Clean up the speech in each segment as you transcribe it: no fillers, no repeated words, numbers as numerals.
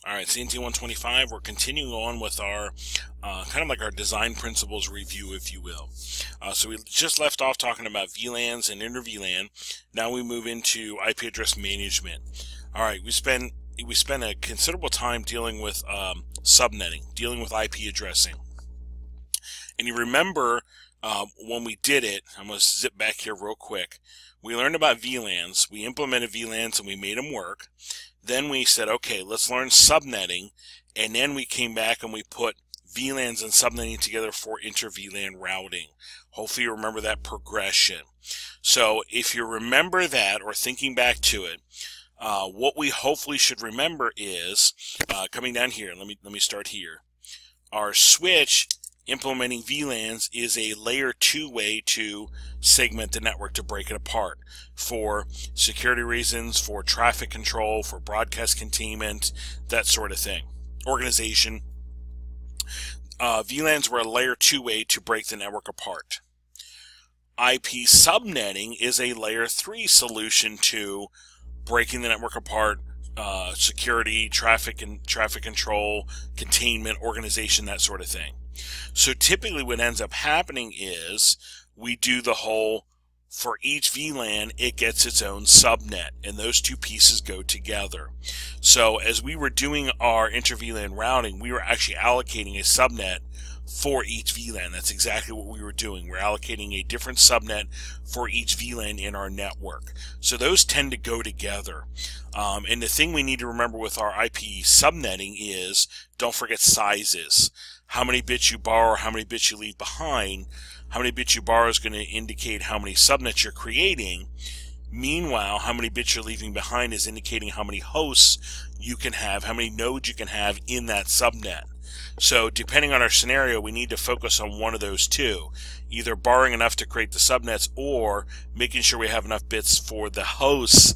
All right, CNT125, we're continuing on with our kind of like our design principles review, if you will. So we just left off talking about VLANs and inter VLAN. Now we move into IP address management. All right, we spend a considerable time dealing with subnetting, dealing with IP addressing. And you remember when we did it, I'm going to zip back here real quick. We learned about VLANs. We implemented VLANs and we made them work. Then we said, okay, let's learn subnetting. And then we came back and we put VLANs and subnetting together for inter-VLAN routing. Hopefully you remember that progression. So if you remember that or thinking back to it, what we hopefully should remember is, coming down here, let me start here. Our switch implementing VLANs is a layer 2 way to segment the network, to break it apart for security reasons, for traffic control, for broadcast containment, that sort of thing. Organization. VLANs were a layer 2 way to break the network apart. IP subnetting is a layer 3 solution to breaking the network apart, security, traffic control, containment, organization, that sort of thing. So typically what ends up happening is we do the whole, for each VLAN, it gets its own subnet, and those two pieces go together. So as we were doing our inter-VLAN routing, we were actually allocating a subnet for each VLAN. That's exactly what we were doing. We're allocating a different subnet for each VLAN in our network. So those tend to go together. And the thing we need to remember with our IP subnetting is, don't forget sizes. How many bits you borrow, how many bits you leave behind. How many bits you borrow is going to indicate how many subnets you're creating. Meanwhile, how many bits you're leaving behind is indicating how many hosts you can have, how many nodes you can have in that subnet. So depending on our scenario, we need to focus on one of those two, either borrowing enough to create the subnets or making sure we have enough bits for the hosts,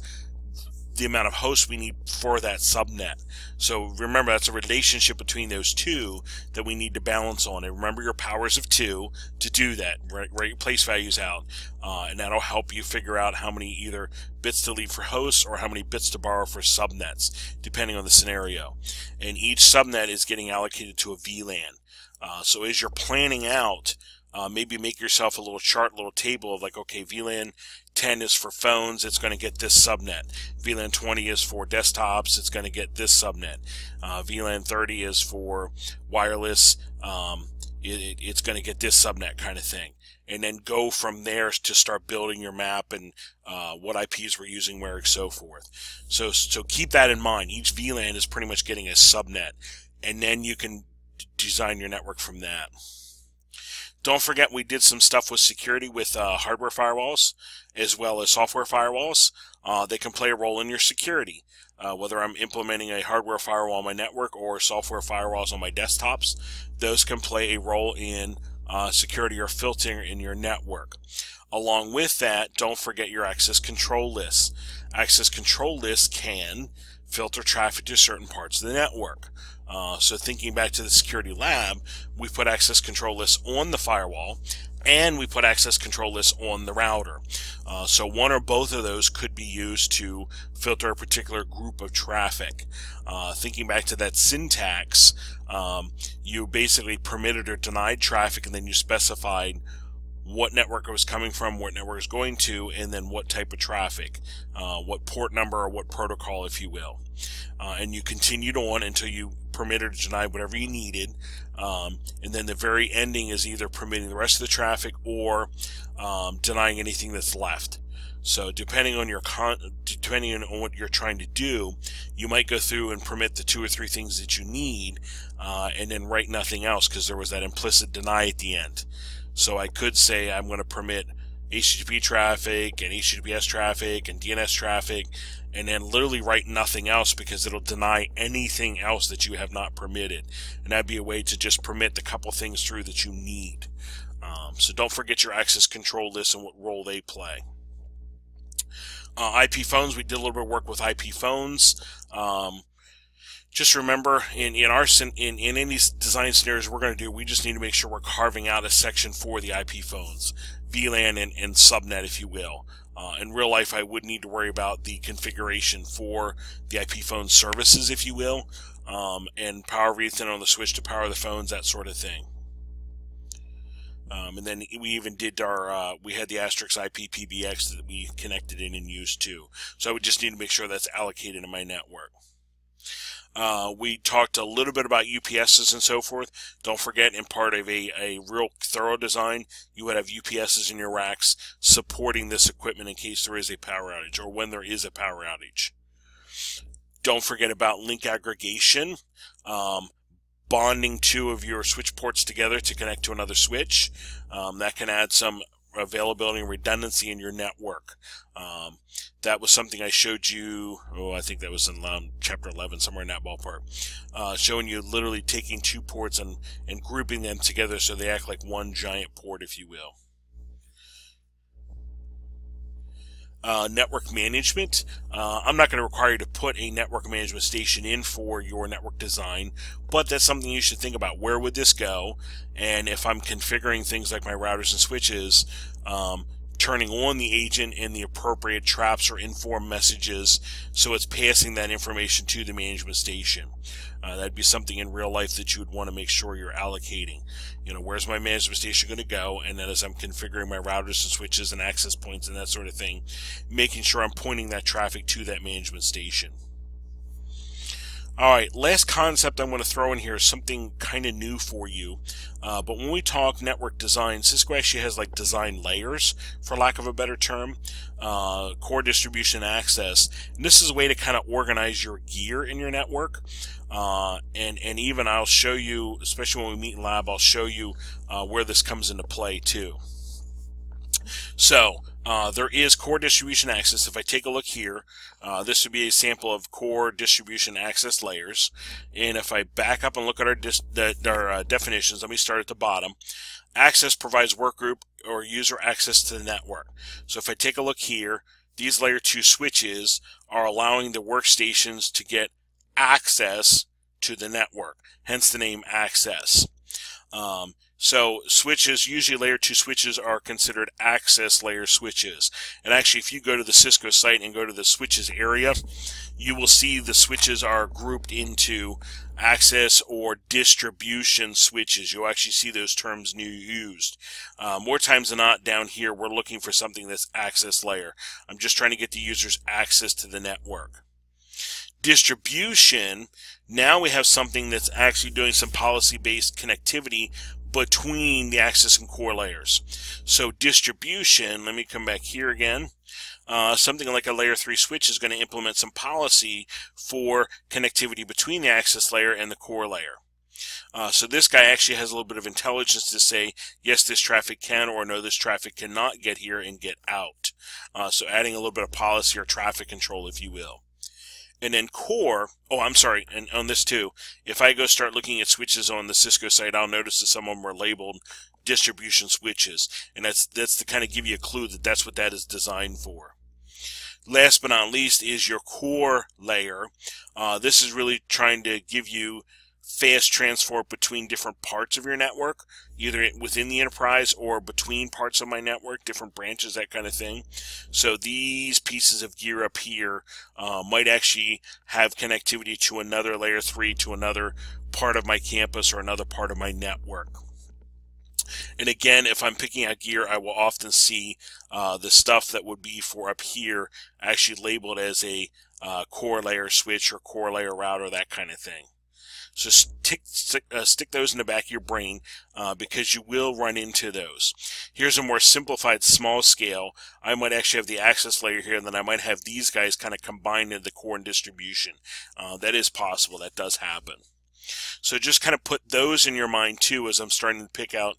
the amount of hosts we need for that subnet. So remember, that's a relationship between those two that we need to balance on. And remember your powers of 2 to do that. Write your place values out, and that'll help you figure out how many either bits to leave for hosts or how many bits to borrow for subnets, depending on the scenario. And each subnet is getting allocated to a VLAN. So as you're planning out, maybe make yourself a little chart, a little table of like, okay, VLAN 10 is for phones, it's going to get this subnet. VLAN 20 is for desktops, it's going to get this subnet. VLAN 30 is for wireless, it's going to get this subnet, kind of thing. And then go from there to start building your map and what IPs we're using where, and so forth. So keep that in mind. Each VLAN is pretty much getting a subnet, and then you can design your network from that. Don't forget, we did some stuff with security with hardware firewalls as well as software firewalls. They can play a role in your security. Whether I'm implementing a hardware firewall on my network or software firewalls on my desktops, those can play a role in security or filtering in your network. Along with that, don't forget your access control lists. Access control lists can filter traffic to certain parts of the network. So thinking back to the security lab, we put access control lists on the firewall and we put access control lists on the router. So one or both of those could be used to filter a particular group of traffic. Thinking back to that syntax, you basically permitted or denied traffic, and then you specified what network it was coming from, what network it was going to, and then what type of traffic, what port number or what protocol, if you will. And you continued on until you permitted or denied whatever you needed, and then the very ending is either permitting the rest of the traffic or denying anything that's left. So depending on what you're trying to do, you might go through and permit the 2 or 3 things that you need, and then write nothing else because there was that implicit deny at the end. So I could say I'm going to permit HTTP traffic and HTTPS traffic and DNS traffic, and then literally write nothing else because it'll deny anything else that you have not permitted. And that'd be a way to just permit the couple things through that you need. So don't forget your access control lists and what role they play. IP phones, we did a little bit of work with IP phones. Just remember, in any design scenarios we're going to do, we just need to make sure we're carving out a section for the IP phones. VLAN and subnet, if you will. In real life, I would need to worry about the configuration for the IP phone services, if you will, and power everything on the switch to power the phones, that sort of thing. And then we even did we had the Asterisk IP PBX that we connected in and used too. So I would just need to make sure that's allocated in my network. We talked a little bit about UPSs and so forth. Don't forget, in part of a real thorough design, you would have UPSs in your racks supporting this equipment in case there is a power outage or when there is a power outage. Don't forget about link aggregation, bonding two of your switch ports together to connect to another switch. That can add some availability and redundancy in your network. That was something I showed you, I think that was in chapter 11, somewhere in that ballpark, showing you literally taking two ports and grouping them together so they act like one giant port, if you will. Network management. I'm not going to require you to put a network management station in for your network design, but that's something you should think about. Where would this go? And if I'm configuring things like my routers and switches, turning on the agent in the appropriate traps or inform messages so it's passing that information to the management station. That'd be something in real life that you would want to make sure you're allocating. You know, where's my management station going to go? And then as I'm configuring my routers and switches and access points and that sort of thing, making sure I'm pointing that traffic to that management station. Alright, last concept I'm going to throw in here is something kind of new for you. But when we talk network design, Cisco actually has like design layers, for lack of a better term, core distribution access. And this is a way to kind of organize your gear in your network. And even I'll show you, especially when we meet in lab, I'll show you where this comes into play too. So, there is core distribution access. If I take a look here, this would be a sample of core distribution access layers. And if I back up and look at our definitions, let me start at the bottom. Access provides workgroup or user access to the network. So if I take a look here, these layer 2 switches are allowing the workstations to get access to the network, hence the name access. So switches, usually layer 2 switches are considered access layer switches. And actually, if you go to the Cisco site and go to the switches area, you will see the switches are grouped into access or distribution switches. You'll actually see those terms used. More times than not, down here, we're looking for something that's access layer. I'm just trying to get the users access to the network. Distribution, now we have something that's actually doing some policy-based connectivity between the access and core layers. So distribution, let me come back here again. Something like a layer 3 switch is going to implement some policy for connectivity between the access layer and the core layer. So this guy actually has a little bit of intelligence to say, yes, this traffic can, or no, this traffic cannot get here and get out. So adding a little bit of policy or traffic control, if you will. And then core, and on this too, if I go start looking at switches on the Cisco site, I'll notice that some of them are labeled distribution switches. And that's to kind of give you a clue that that's what that is designed for. Last but not least is your core layer. This is really trying to give you fast transport between different parts of your network, either within the enterprise or between parts of my network, different branches, that kind of thing. So these pieces of gear up here might actually have connectivity to another layer 3, to another part of my campus or another part of my network. And again, if I'm picking out gear, I will often see the stuff that would be for up here actually labeled as a core layer switch or core layer router, that kind of thing. So stick those in the back of your brain because you will run into those. Here's a more simplified small scale. I might actually have the access layer here, and then I might have these guys kind of combined into the core and distribution. That is possible. That does happen. So just kind of put those in your mind too as I'm starting to pick out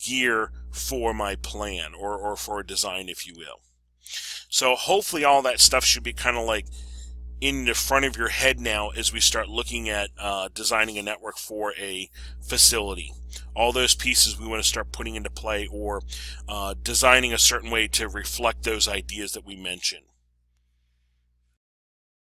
gear for my plan or for a design, if you will. So hopefully all that stuff should be kind of like in the front of your head now as we start looking at designing a network for a facility. All those pieces we want to start putting into play or designing a certain way to reflect those ideas that we mentioned.